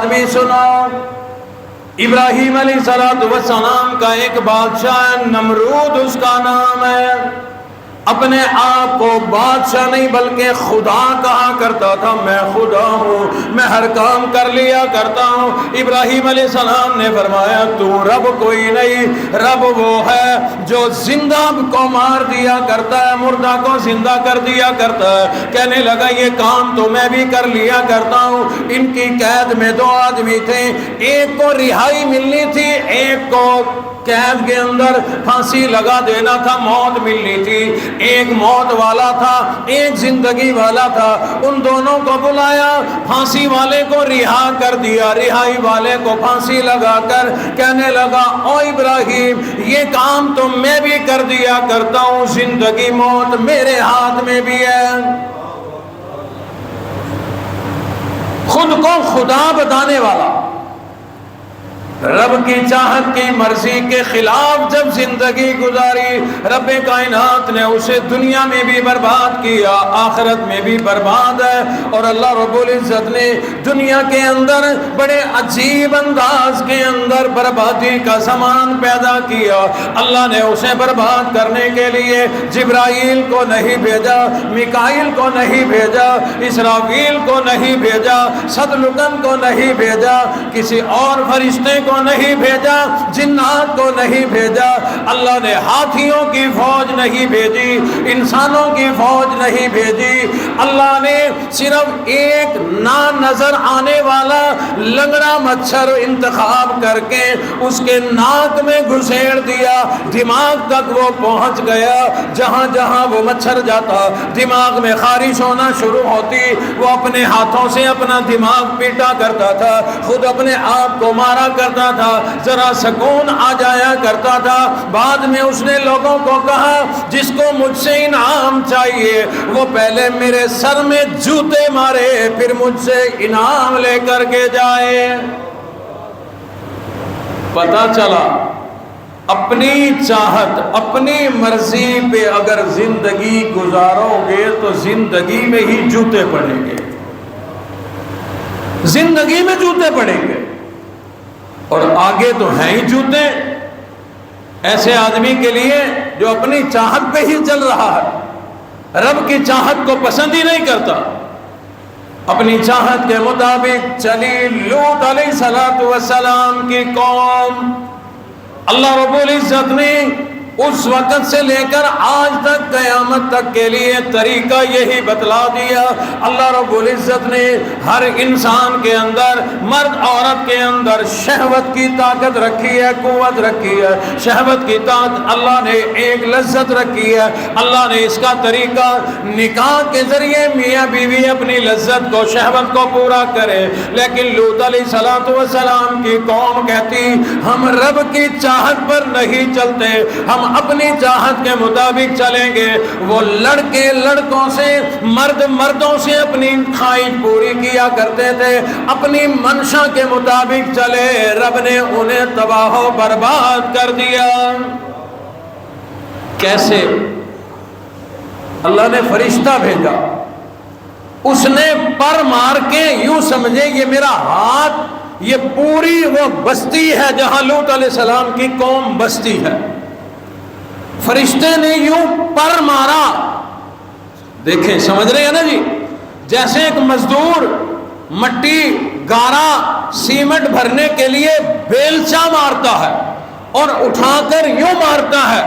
آدمی سنو، ابراہیم علیہ السلام کا ایک بادشاہ نمرود اس کا نام ہے، اپنے آپ کو بادشاہ نہیں بلکہ خدا کہا کرتا تھا، میں خدا ہوں، میں ہر کام کر لیا کرتا ہوں۔ ابراہیم علیہ السلام نے فرمایا تو رب کوئی نہیں، رب وہ ہے جو زندہ کو مار دیا کرتا ہے، مردہ کو زندہ کر دیا کرتا ہے۔ کہنے لگا یہ کام تو میں بھی کر لیا کرتا ہوں۔ ان کی قید میں دو آدمی تھے، ایک کو رہائی ملنی تھی، ایک کو قید کے اندر پھانسی لگا دینا تھا، موت ملنی تھی۔ ایک موت والا تھا، ایک زندگی والا تھا، ان دونوں کو بلایا، پھانسی والے کو رہا کر دیا، رہائی والے کو پھانسی لگا کر کہنے لگا او ابراہیم یہ کام تو میں بھی کر دیا کرتا ہوں، زندگی موت میرے ہاتھ میں بھی ہے۔ خود کو خدا بتانے والا، رب کی چاہت کی مرضی کے خلاف جب زندگی گزاری، رب کائنات نے اسے دنیا میں بھی برباد کیا، آخرت میں بھی برباد ہے۔ اور اللہ رب العزت نے دنیا کے اندر بڑے عجیب انداز کے اندر بربادی کا سامان پیدا کیا۔ اللہ نے اسے برباد کرنے کے لیے جبرائیل کو نہیں بھیجا، میکائیل کو نہیں بھیجا، اسرافیل کو نہیں بھیجا، صدلقن کو نہیں بھیجا، کسی اور فرشتے کو نہیں بھیجا، جنات کو نہیں بھیجا۔ اللہ نے ہاتھیوں کی فوج نہیں بھیجی، انسانوں کی فوج نہیں بھیجی۔ اللہ نے صرف ایک نہ نظر آنے والا لنگڑا مچھر انتخاب کر کے اس کے ناک میں گھسیڑ دیا، دماغ تک وہ پہنچ گیا۔ جہاں جہاں وہ مچھر جاتا دماغ میں خارش ہونا شروع ہوتی، وہ اپنے ہاتھوں سے اپنا دماغ پیٹا کرتا تھا، خود اپنے آپ کو مارا کرتا تھا، ذرا سکون آ جایا کرتا تھا۔ بعد میں اس نے لوگوں کو کہا جس کو مجھ سے انعام چاہیے وہ پہلے میرے سر میں جوتے مارے پھر مجھ سے انعام لے کر کے جائے۔ پتہ چلا اپنی چاہت اپنی مرضی پہ اگر زندگی گزارو گے تو زندگی میں ہی جوتے پڑیں گے، زندگی میں جوتے پڑیں گے، اور آگے تو ہیں ہی جوتے ایسے آدمی کے لیے جو اپنی چاہت پہ ہی چل رہا ہے، رب کی چاہت کو پسند ہی نہیں کرتا، اپنی چاہت کے مطابق چلی۔ لوط علیہ السلام کی قوم، اللہ رب العزت نے اس وقت سے لے کر آج تک قیامت تک کے لیے طریقہ یہی بتلا دیا۔ اللہ رب العزت نے ہر انسان کے اندر، مرد عورت کے اندر شہوت کی طاقت رکھی ہے، قوت رکھی ہے، شہوت کی طاقت اللہ نے ایک لذت رکھی ہے۔ اللہ نے اس کا طریقہ نکاح کے ذریعے میاں بیوی اپنی لذت کو، شہوت کو پورا کرے، لیکن لوط علیہ السلام کی قوم کہتی ہم رب کی چاہت پر نہیں چلتے، ہم اپنی چاہت کے مطابق چلیں گے۔ وہ لڑکے لڑکوں سے، مرد مردوں سے اپنی خواہش پوری کیا کرتے تھے، اپنی منشا کے مطابق چلے، رب نے انہیں تباہ و برباد کر دیا۔ کیسے؟ اللہ نے فرشتہ بھیجا، اس نے پر مار کے یوں سمجھے یہ میرا ہاتھ، یہ پوری وہ بستی ہے جہاں لوط علیہ السلام کی قوم بستی ہے، فرشتے نے یوں پر مارا۔ دیکھیں سمجھ رہے ہیں نا جی، جیسے ایک مزدور مٹی گارا سیمنٹ بھرنے کے لیے بیلچا مارتا ہے اور اٹھا کر یوں مارتا ہے،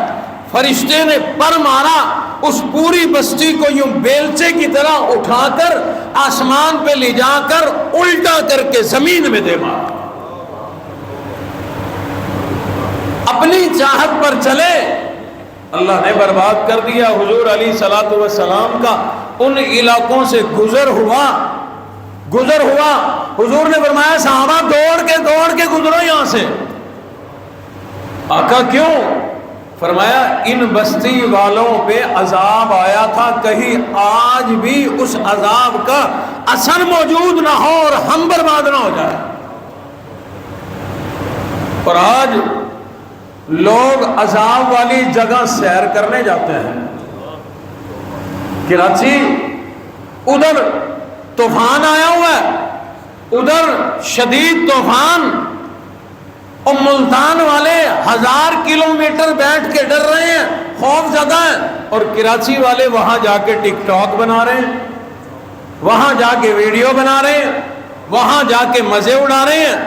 فرشتے نے پر مارا، اس پوری بستی کو یوں بیلچے کی طرح اٹھا کر آسمان پہ لے جا کر الٹا کر کے زمین میں دے مارا۔ اپنی چاہت پر چلے، اللہ نے برباد کر دیا۔ حضور علیہ السلام کا ان علاقوں سے گزر ہوا، حضور نے فرمایا صحابہ دوڑ کے گزرو یہاں سے۔ آقا کیوں؟ فرمایا ان بستی والوں پہ عذاب آیا تھا، کہیں آج بھی اس عذاب کا اثر موجود نہ ہو اور ہم برباد نہ ہو جائے۔ اور آج لوگ عذاب والی جگہ سیر کرنے جاتے ہیں، کراچی ادھر طوفان آیا ہوا ہے، ادھر شدید طوفان، اور ملتان والے 1000 کلومیٹر بیٹھ کے ڈر رہے ہیں، خوف زدہ ہیں، اور کراچی والے وہاں جا کے ٹک ٹاک بنا رہے ہیں، وہاں جا کے ویڈیو بنا رہے ہیں، وہاں جا کے مزے اڑا رہے ہیں۔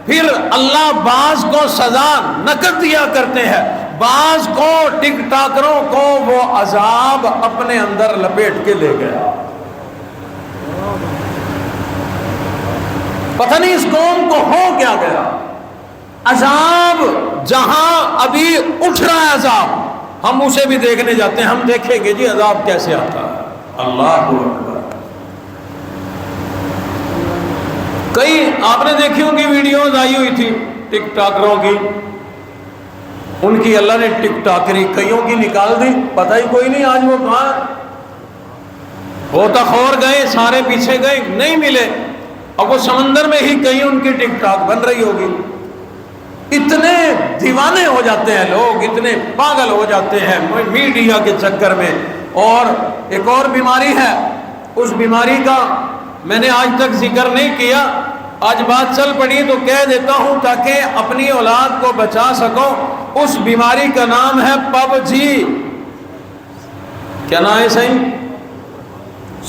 پھر اللہ بعض کو سزا نقد دیا کرتے ہیں، بعض کو ٹک ٹاکروں کو وہ عذاب اپنے اندر لپیٹ کے لے گیا۔ پتہ نہیں اس قوم کو ہو کیا گیا۔ عذاب جہاں ابھی اٹھ رہا ہے عذاب، ہم اسے بھی دیکھنے جاتے ہیں، ہم دیکھیں گے جی عذاب کیسے آتا ہے۔ اللہ اکبر۔ کئی آپ نے دیکھی ہوں گی ویڈیوز آئی ہوئی تھی ٹک ٹاکروں کی، ان کی اللہ نے ٹک ٹاکری کئیوں کی نکال دی، پتہ ہی کوئی نہیں آج وہ کہاں، ہوتا خور گئے، سارے پیچھے گئے، نہیں ملے، اب وہ سمندر میں ہی کہیں ان کی ٹک ٹاک بن رہی ہوگی۔ اتنے دیوانے ہو جاتے ہیں لوگ، اتنے پاگل ہو جاتے ہیں میڈیا کے چکر میں۔ اور ایک اور بیماری ہے، اس بیماری کا میں نے آج تک ذکر نہیں کیا، آج بات چل پڑی تو کہہ دیتا ہوں تاکہ اپنی اولاد کو بچا سکو۔ اس بیماری کا نام ہے پب جی۔ کیا نام ہے صحیح؟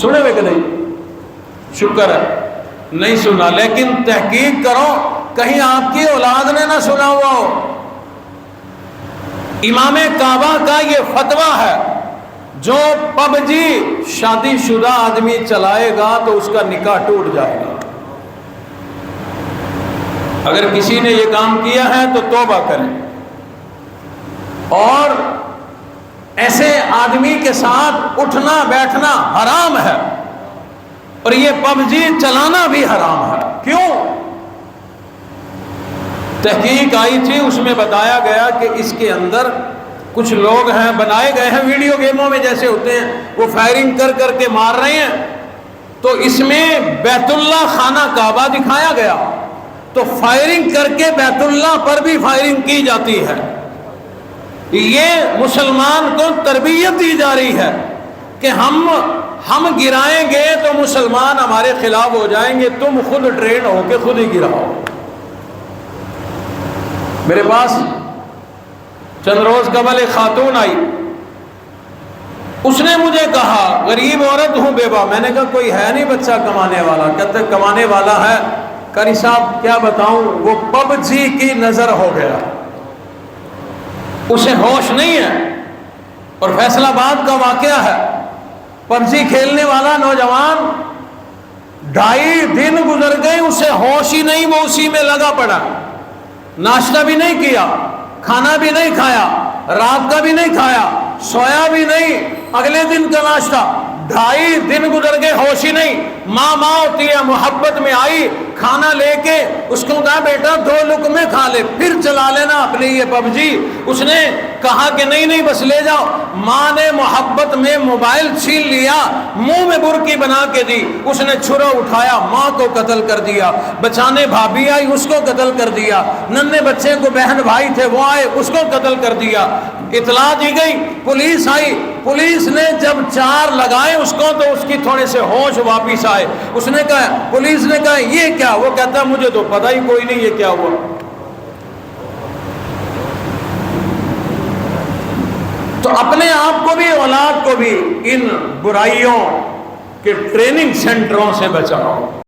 سنے ہوئے کہ نہیں؟ شکر ہے نہیں سنا، لیکن تحقیق کرو کہیں آپ کی اولاد نے نہ سنا ہوا ہو۔ امام کعبہ کا یہ فتویٰ ہے، جو پب جی شادی شدہ آدمی چلائے گا تو اس کا نکاح ٹوٹ جائے گا۔ اگر کسی نے یہ کام کیا ہے تو توبہ کریں، اور ایسے آدمی کے ساتھ اٹھنا بیٹھنا حرام ہے، اور یہ پب جی چلانا بھی حرام ہے۔ کیوں؟ تحقیق آئی تھی، اس میں بتایا گیا کہ اس کے اندر کچھ لوگ ہیں، بنائے گئے ہیں، ویڈیو گیموں میں جیسے ہوتے ہیں وہ فائرنگ کر کر کے مار رہے ہیں، تو اس میں بیت اللہ خانہ کعبہ دکھایا گیا، تو فائرنگ کر کے بیت اللہ پر بھی فائرنگ کی جاتی ہے۔ یہ مسلمان کو تربیت دی جا رہی ہے کہ ہم گرائیں گے تو مسلمان ہمارے خلاف ہو جائیں گے، تم خود ٹرین ہو کے خود ہی گراؤ۔ میرے پاس چند روز قبل ایک خاتون آئی، اس نے مجھے کہا، غریب عورت ہوں بیوہ، میں نے کہا کوئی ہے نہیں بچہ کمانے والا؟ کہتے کمانے والا ہے۔ قاری صاحب کیا بتاؤں، وہ پب جی کی نظر ہو گیا، اسے ہوش نہیں ہے۔ اور فیصل آباد کا واقعہ ہے، پب جی کھیلنے والا نوجوان 2.5 دن گزر گئے، اسے ہوش ہی نہیں، وہ اسی میں لگا پڑا، ناشتہ بھی نہیں کیا، کھانا بھی نہیں کھایا، رات کا بھی نہیں کھایا، سویا بھی نہیں، اگلے دن کا ناشتہ، 2.5 دن گزر گئے، ہوش ہی نہیں۔ ماں ہوتی ہے، محبت میں آئی، کھانا لے کے اس کو کہا بیٹا 2 لقمے کھا لے، پھر چلا لینا اپنے یہ پب جی۔ اس نے کہا کہ نہیں بس لے جاؤ۔ ماں نے محبت میں موبائل چھین لیا، منہ میں برکی بنا کے دی، اس نے چھرا اٹھایا، ماں کو قتل کر دیا، بچانے بھابھی آئی، اس کو قتل کر دیا، ننھے بچے کو بہن بھائی تھے وہ آئے، اس کو قتل کر دیا۔ اطلاع دی گئی، پولیس آئی، پولیس نے جب 4 لگائے اس کو تو اس کی تھوڑے سے ہوش واپس آئے۔ اس نے کہا، پولیس نے کہا یہ کیا؟ وہ کہتا مجھے تو پتہ ہی کوئی نہیں یہ کیا ہوا۔ تو اپنے آپ کو بھی اولاد کو بھی ان برائیوں کے ٹریننگ سینٹروں سے بچاؤ۔